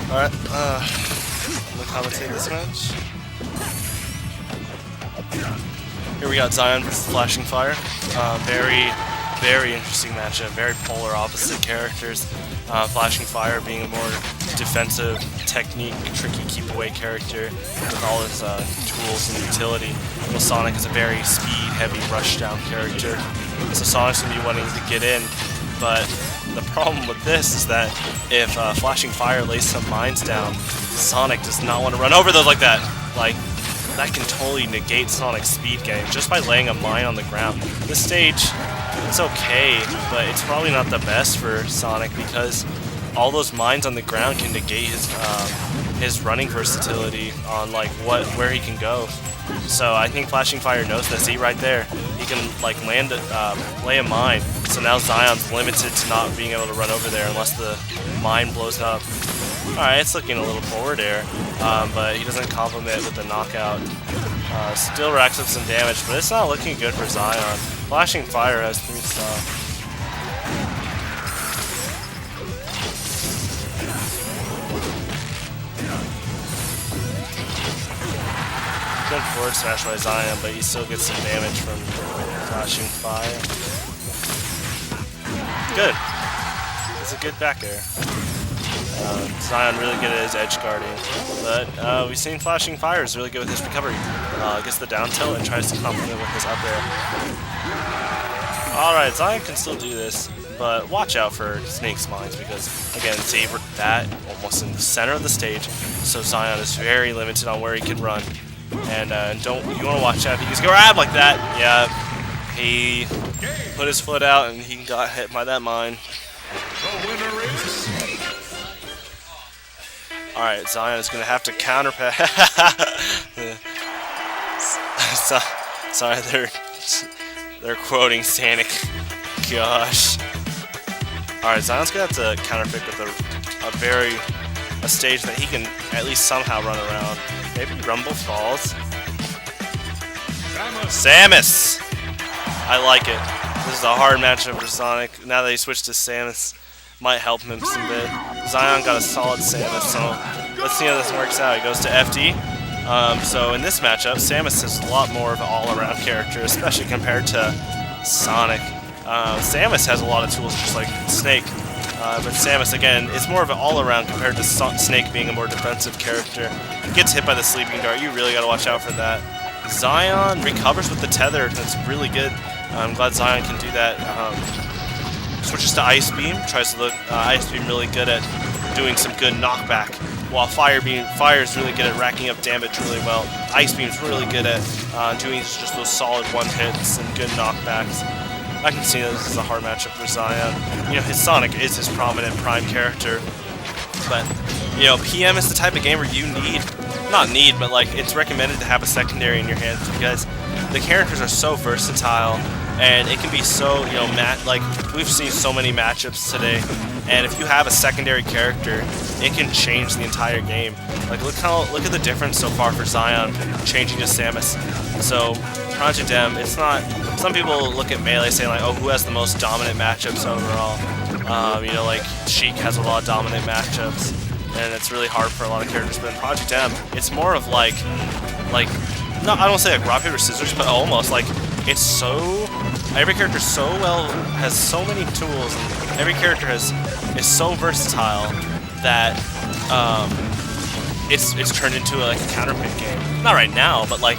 Alright, we'll commentate this match. Here we got Xion versus FlashingFire. Very interesting matchup, very polar opposite characters. FlashingFire being a more defensive, technique, tricky keep-away character with all his tools and utility. While Sonic is a very speed-heavy, rush-down character. So Sonic's going to be wanting to get in, but the problem with this is that if FlashingFire lays some mines down, Sonic does not want to run over those like that. Like, that can totally negate Sonic's speed game just by laying a mine on the ground. This stage, it's okay, but it's probably not the best for Sonic because all those mines on the ground can negate his running versatility on like where he can go. So I think FlashingFire knows this. See right there, he can like lay a mine. So now Xion's limited to not being able to run over there unless the mine blows up. Alright, it's looking a little forward air, but he doesn't complement with the knockout. Still racks up some damage, but it's not looking good for Xion. FlashingFire has 3 stock. Good forward smash by Xion, but he still gets some damage from FlashingFire. Good. It's a good back air. Xion really good at his edge guarding, but we've seen FlashingFire is really good with his recovery. Gets the down tilt and tries to complement with his up air. Alright, Xion can still do this, but watch out for Snake's mines because, again, see that almost in the center of the stage, so Xion is very limited on where he can run. And you want to watch out if he just grab like that. Yeah, he put his foot out and he got hit by that mine. Alright, Xion is going to have to counter pass. Sorry, they're quoting Sonic. Gosh. Alright, Zion's going to have to counter pick with a stage that he can at least somehow run around. Maybe Rumble Falls. Samus! I like it. This is a hard matchup for Sonic. Now that he switched to Samus, might help him some bit. Xion got a solid Samus, so let's see how this works out. He goes to FD. So in this matchup, Samus is a lot more of an all-around character, especially compared to Sonic. Samus has a lot of tools just like Snake. But Samus, again, is more of an all-around compared to Snake being a more defensive character. Gets hit by the sleeping dart, you really gotta watch out for that. Xion recovers with the tether, that's really good. I'm glad Xion can do that. Switches to Ice Beam, tries to look Ice Beam really good at doing some good knockback, while Fire is really good at racking up damage really well. Ice Beam's really good at doing just those solid one-hits and good knockbacks. I can see that this is a hard matchup for Xion. You know, his Sonic is his prominent prime character, but you know, PM is the type of game where you but like it's recommended to have a secondary in your hands because the characters are so versatile and it can be so, you know, like we've seen so many matchups today, and if you have a secondary character, it can change the entire game. Like look at the difference so far for Xion changing to Samus. So Project M, it's not. Some people look at Melee saying like, oh, who has the most dominant matchups overall? You know, like Sheik has a lot of dominant matchups, and it's really hard for a lot of characters. But in Project M, it's more of like, no, I don't say like rock paper scissors, but almost like it's so, every character has so many tools, and every character is so versatile that it's turned into like a counter pick game. Not right now, but like,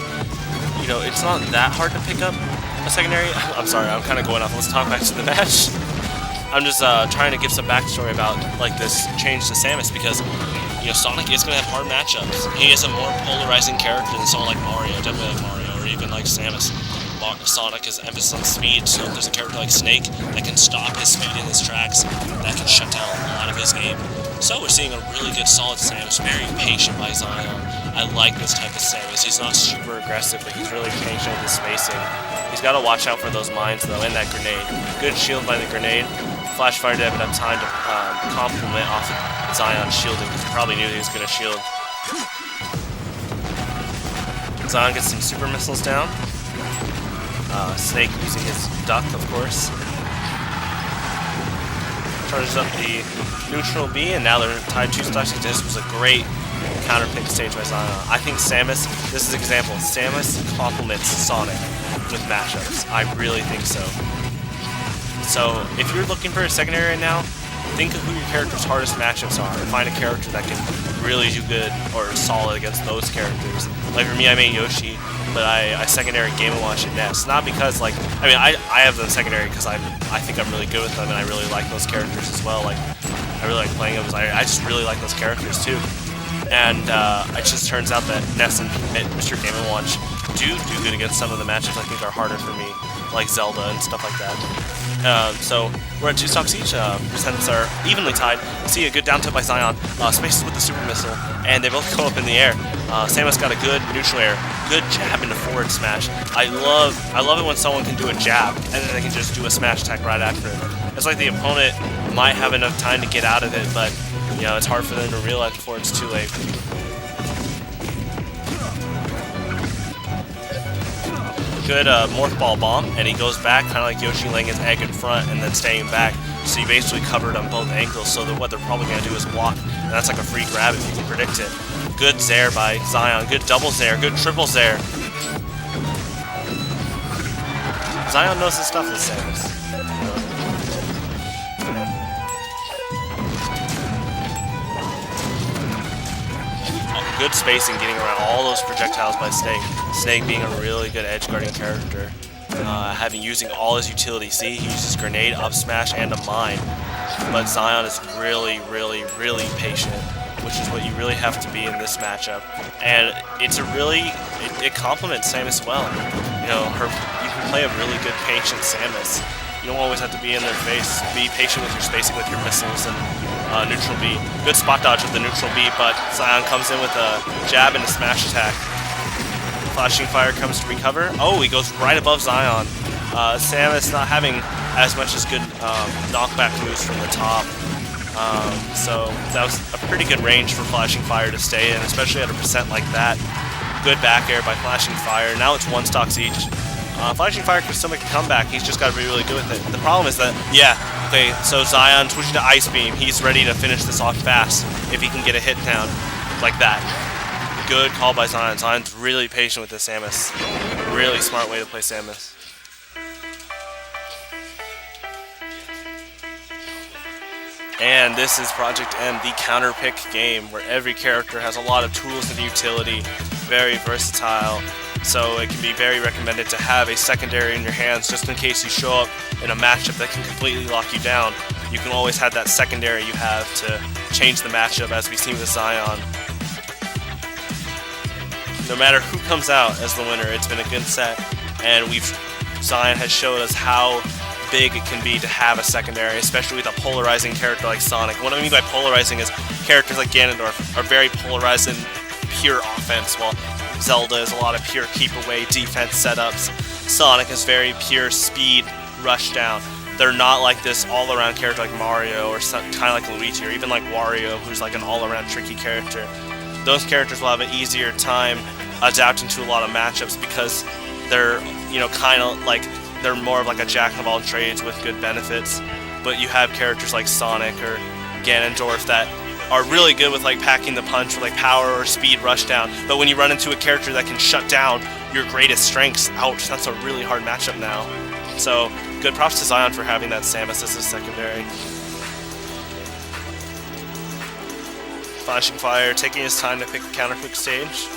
you know, it's not that hard to pick up a secondary. I'm sorry, I'm kind of going off. Let's talk back to the match. I'm just trying to give some backstory about like this change to Samus, because you know, Sonic is going to have hard matchups. He is a more polarizing character than someone like Mario, definitely like Mario, or even like Samus. Sonic is emphasis on speed, so if there's a character like Snake that can stop his speed in his tracks, that can shut down a lot of his game. So we're seeing a really good, solid Samus, very patient by Xion. I like this type of Samus. He's not super aggressive, but he's really patient with his spacing. He's got to watch out for those mines, though, and that grenade. Good shield by the grenade. FlashingFire didn't have enough time to complement off of Xion's shielding, because he probably knew he was going to shield. Xion gets some super missiles down. Snake using his duck, of course. Charges up the neutral B, and now they're tied 2 stocks. This was a great counter pick stage by Xion. I think Samus, this is an example, Samus complements Sonic with matchups. I really think so. So if you're looking for a secondary right now, think of who your character's hardest matchups are, and find a character that can really do good or solid against those characters. Like for me, I made Yoshi, but I secondary Game & Watch at Ness. Not because, like, I mean, I have them secondary because I think I'm really good with them, and I really like those characters as well. Like, I really like playing them. I just really like those characters too. And it just turns out that Ness and Mr. Game & Watch do good against some of the matchups I think are harder for me, like Zelda and stuff like that. So we're at 2 stocks each. Percents are evenly tied. See a good down tilt by Xion. Spaces with the super missile, and they both go up in the air. Samus got a good neutral air, good jab into forward smash. I love it when someone can do a jab and then they can just do a smash attack right after it. It's like the opponent might have enough time to get out of it, but you know, it's hard for them to realize before it's too late. Good morph ball bomb, and he goes back, kind of like Yoshi laying his egg in front and then staying back. So you basically covered on both angles, so that what they're probably going to do is block, and that's like a free grab if you can predict it. Good Zair by Xion, good double Zair, good triple Zair. Xion knows his stuff with Samus. Good spacing, getting around all those projectiles by Snake. Snake being a really good edge guarding character, using all his utility. See, he uses grenade, up smash, and a mine. But Xion is really, really, really patient, which is what you really have to be in this matchup. And it's it complements Samus well. You know, you can play a really good patient Samus. You don't always have to be in their face. Be patient with your spacing with your missiles and neutral B. Good spot dodge with the neutral B, but Xion comes in with a jab and a smash attack. FlashingFire comes to recover. Oh, he goes right above Xion. Samus not having as much as good knockback moves from the top. So that was a pretty good range for FlashingFire to stay in, especially at a percent like that. Good back air by FlashingFire. Now it's 1 stocks each. FlashingFire can still make a comeback. He's just got to be really good with it. The problem is that, okay, so Xion switching to Ice Beam. He's ready to finish this off fast if he can get a hit down like that. Good call by Xion. Zion's really patient with this Samus. Really smart way to play Samus. And this is Project M, the counter pick game, where every character has a lot of tools and utility, very versatile. So it can be very recommended to have a secondary in your hands just in case you show up in a matchup that can completely lock you down. You can always have that secondary you have to change the matchup, as we've seen with Xion. No matter who comes out as the winner, it's been a good set, and Xion has showed us how big it can be to have a secondary, especially with a polarizing character like Sonic. What I mean by polarizing is characters like Ganondorf are very polarized in pure offense, while Zelda is a lot of pure keep away defense setups. Sonic is very pure speed, rush down. They're not like this all-around character like Mario or kind of like Luigi or even like Wario, who's like an all-around tricky character. Those characters will have an easier time adapting to a lot of matchups because they're, you know, kind of like, they're more of like a jack of all trades with good benefits. But you have characters like Sonic or Ganondorf that are really good with like packing the punch or like power or speed rush down. But when you run into a character that can shut down your greatest strengths, ouch, that's a really hard matchup now. So good props to Xion for having that Samus as his secondary. FlashingFire taking his time to pick a counter quick stage.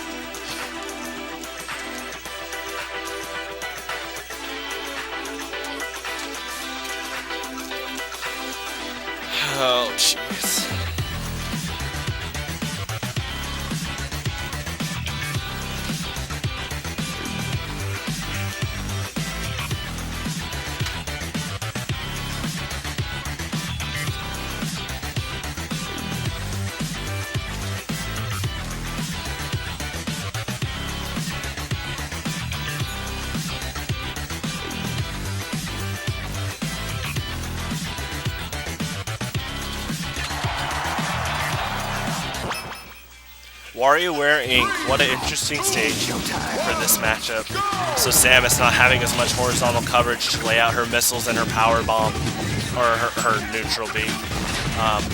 Oh, jeez. WarioWare Inc. What an interesting stage for this matchup. So Samus not having as much horizontal coverage to lay out her missiles and her power bomb, or her neutral beam.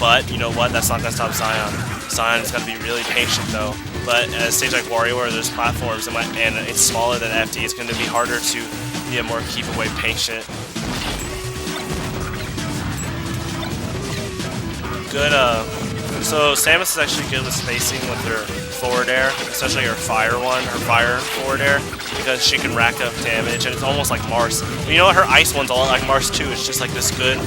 But you know what? That's not going to stop Xion. Xion is going to be really patient though. But at a stage like WarioWare, there's platforms, and it's smaller than FD. It's going to be harder to be a more keep away patient. Good. So Samus is actually good with spacing with her forward air, especially her fire one, her fire forward air, because she can rack up damage, and it's almost like Mars. But you know what? Her ice one's a lot like Mars too. It's just like this good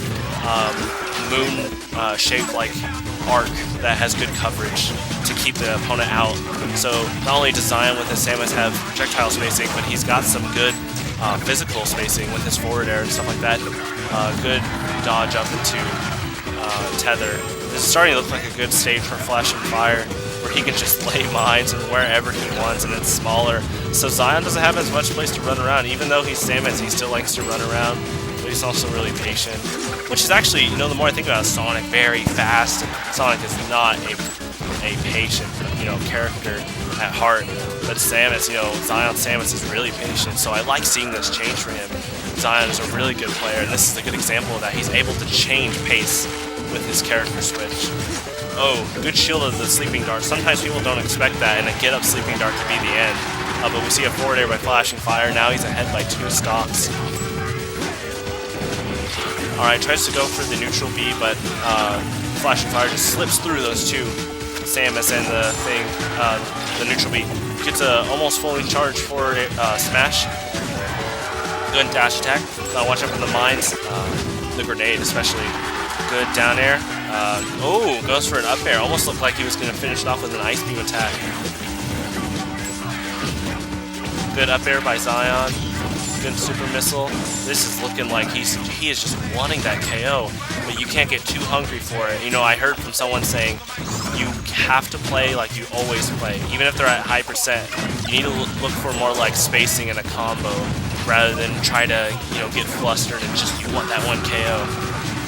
moon-shaped like arc that has good coverage to keep the opponent out. So not only does Xion with his Samus have projectile spacing, but he's got some good physical spacing with his forward air and stuff like that. Good dodge up into tether. This is starting to look like a good stage for FlashingFire, where he can just lay mines and wherever he wants, and it's smaller. So Xion doesn't have as much place to run around. Even though he's Samus, he still likes to run around, but he's also really patient. Which is actually, you know, the more I think about it, Sonic very fast, and Sonic is not a patient, you know, character at heart. But Samus, you know, Samus is really patient, so I like seeing this change for him. Xion is a really good player, and this is a good example of that. He's able to change pace with his character switch. Oh, good shield of the sleeping dart. Sometimes people don't expect that, and a get up sleeping dart to be the end. But we see a forward air by FlashingFire. Now he's ahead by 2 stocks. Alright, tries to go for the neutral B, but FlashingFire just slips through those two, Samus and the neutral B. Gets a almost fully charged forward smash. Good dash attack. Watch out for the mines, the grenade especially. Good down air. Oh, goes for an up air. Almost looked like he was going to finish it off with an ice beam attack. Good up air by Xion. Good super missile. This is looking like he is just wanting that KO, but you can't get too hungry for it. You know, I heard from someone saying you have to play like you always play. Even if they're at high percent, you need to look for more like spacing and a combo rather than try to, you know, get flustered and just you want that one KO.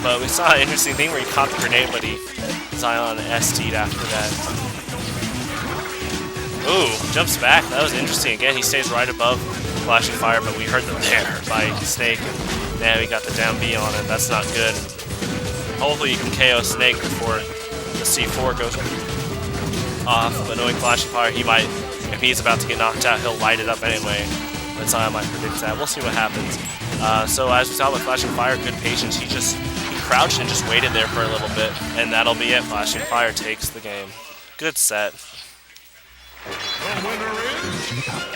But we saw an interesting thing where he caught the grenade, but Xion ST'd after that. Ooh, jumps back. That was interesting. Again, he stays right above FlashingFire, but we heard the there by Snake, and now we got the down B on it. That's not good. Hopefully you can KO Snake before the C4 goes off, but knowing FlashingFire, he might, if he's about to get knocked out, he'll light it up anyway. But Xion might predict that. We'll see what happens. So as we saw with FlashingFire, good patience. He crouched and just waited there for a little bit, and that'll be it. FlashingFire takes the game. Good set. The winner is